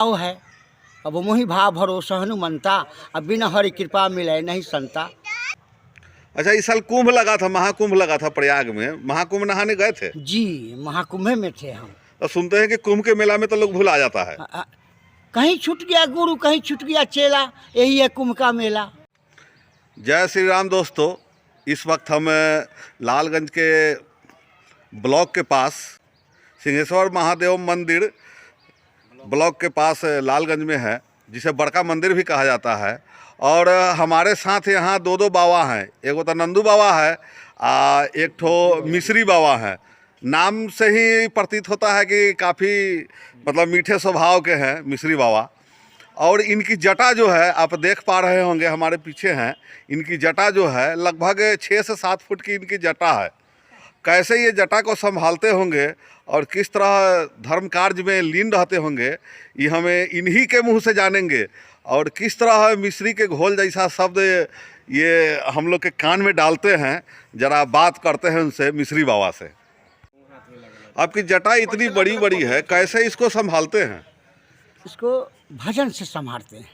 भाव है। अब मोहि भाव भरोसा हनुमंता, अब बिना हरि कृपा मिले नहीं संता। अच्छा, इस साल कुंभ लगा था, महाकुंभ लगा था प्रयाग में, महाकुंभ नहाने गए थे? जी, महाकुंभ में थे हम। तो सुनते हैं कि कुंभ के मेला में तो लोग भुला जाता है। कहीं छूट गया गुरु, कहीं छूट गया चेला, यही है कुंभ का मेला। जय श्री राम दोस्तों, इस वक्त हम लालगंज के ब्लॉक के पास सिंहेश्वर महादेव मंदिर ब्लॉक के पास लालगंज में है, जिसे बड़का मंदिर भी कहा जाता है। और हमारे साथ यहाँ दो बाबा हैं, एगो तो नंदू बाबा है, एक ठो मिश्री बाबा है। नाम से ही प्रतीत होता है कि काफ़ी मतलब मीठे स्वभाव के हैं मिश्री बाबा। और इनकी जटा जो है, आप देख पा रहे होंगे हमारे पीछे हैं, इनकी जटा जो है लगभग 6 से 7 फुट की इनकी जटा है। कैसे ये जटा को संभालते होंगे और किस तरह धर्म कार्य में लीन रहते होंगे, ये हमें इन्हीं के मुंह से जानेंगे। और किस तरह मिश्री के घोल जैसा शब्द ये हम लोग के कान में डालते हैं। जरा बात करते हैं उनसे, मिश्री बाबा से। आपकी जटा इतनी बड़ी बड़ी है, कैसे इसको संभालते हैं? इसको भजन से संभालते हैं,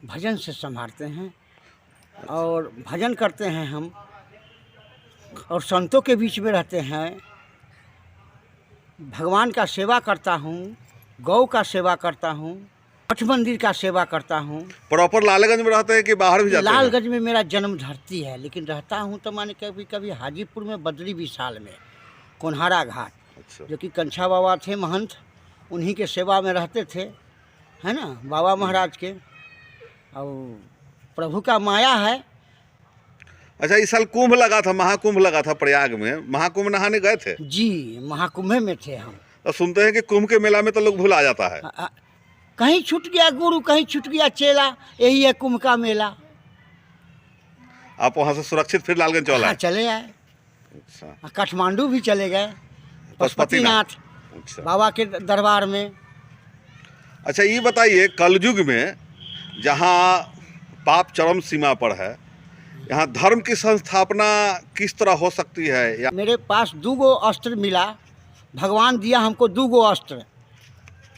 भजन से संभालते हैं और भजन करते हैं हम, और संतों के बीच में रहते हैं। भगवान का सेवा करता हूँ, गौ का सेवा करता हूँ, मठ मंदिर का सेवा करता हूँ। प्रॉपर लालगंज में रहते हैं कि बाहर भी जाते हैं? लालगंज में मेरा जन्म धरती है, लेकिन रहता हूँ तो माने कभी कभी हाजीपुर में, बद्री विशाल में, कोन्हारा घाट। अच्छा। जो कि कंछा बाबा थे महंत, उन्हीं के सेवा में रहते थे, है ना, बाबा महाराज के। और प्रभु का माया है। अच्छा, इस साल कुंभ लगा था, महाकुंभ लगा था प्रयाग में, महाकुंभ नहाने गए थे? जी, महाकुंभ में थे हम। तो सुनते हैं कि कुंभ के मेला में तो लोग भुला जाता है। कहीं छूट गया गुरु, कहीं छूट गया चेला, यही है कुंभ का मेला। आप वहाँ से सुरक्षित फिर लालगंज चले आए? चले आए। अच्छा। काठमांडू भी चले गए, पशुपतिनाथ अच्छा। बाबा के दरबार में। अच्छा, ये बताइए, कलयुग में जहाँ पाप चरम सीमा पर है, यहाँ धर्म की संस्थापना किस तरह हो सकती है? या मेरे पास 2 अस्त्र मिला, भगवान दिया हमको 2 अस्त्र।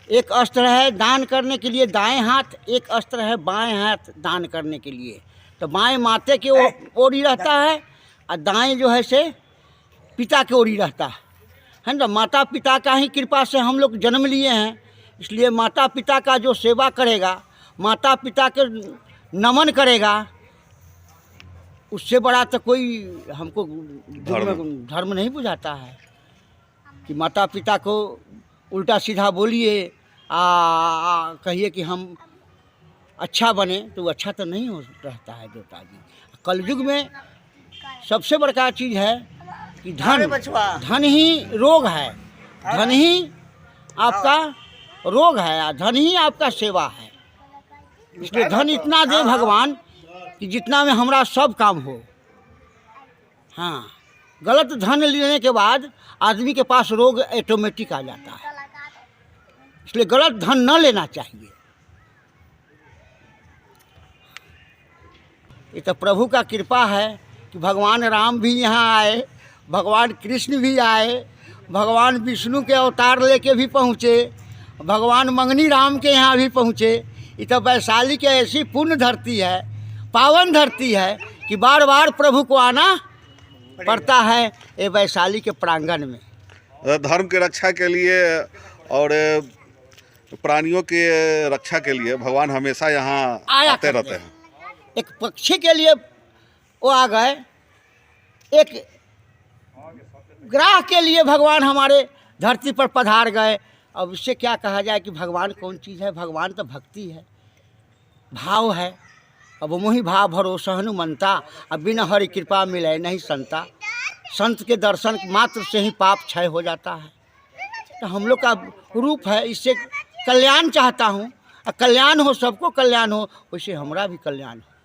एक अस्त्र है दान करने के लिए दाएं हाथ, एक अस्त्र है बाएं हाथ दान करने के लिए। तो बाएं माते के ओर ही रहता है और दाएं जो है से पिता के ओर ही रहता है ना। माता पिता का ही कृपा से हम लोग जन्म लिए हैं, इसलिए माता पिता का जो सेवा करेगा, माता पिता के नमन करेगा, उससे बड़ा तो कोई हमको धर्म नहीं बुझाता है। कि माता पिता को उल्टा सीधा बोलिए, कहिए कि हम अच्छा बने, तो अच्छा तो नहीं हो रहता है देवता जी। कलयुग में सबसे बड़का चीज़ है कि धन ही रोग है, धन ही आपका रोग है, धन ही आपका सेवा है। इसलिए धन इतना दे भगवान कि जितना में हमारा सब काम हो। हाँ, गलत धन लेने के बाद आदमी के पास रोग ऑटोमेटिक आ जाता है, इसलिए गलत धन न लेना चाहिए। ये तो प्रभु का कृपा है कि भगवान राम भी यहाँ आए, भगवान कृष्ण भी आए, भगवान विष्णु के अवतार लेके भी पहुँचे, भगवान मंगनी राम के यहाँ भी पहुँचे। ये तो वैशाली की ऐसी पुण्य धरती है, पावन धरती है कि बार बार प्रभु को आना पड़ता है ये वैशाली के प्रांगण में। धर्म की रक्षा के लिए और प्राणियों की रक्षा के लिए भगवान हमेशा यहाँ आते रहते हैं। एक पक्षी के लिए वो आ गए, एक ग्रह के लिए भगवान हमारे धरती पर पधार गए। अब इससे क्या कहा जाए कि भगवान कौन चीज़ है? भगवान तो भक्ति है, भाव है। अब मोहि भाव भरोसा हनुमंता, अब बिना हरि कृपा मिले नहीं संता। संत के दर्शन मात्र से ही पाप क्षय हो जाता है। तो हम लोग का रूप है, इससे कल्याण चाहता हूँ, कल्याण हो, सबको कल्याण हो, वैसे हमारा भी कल्याण हो।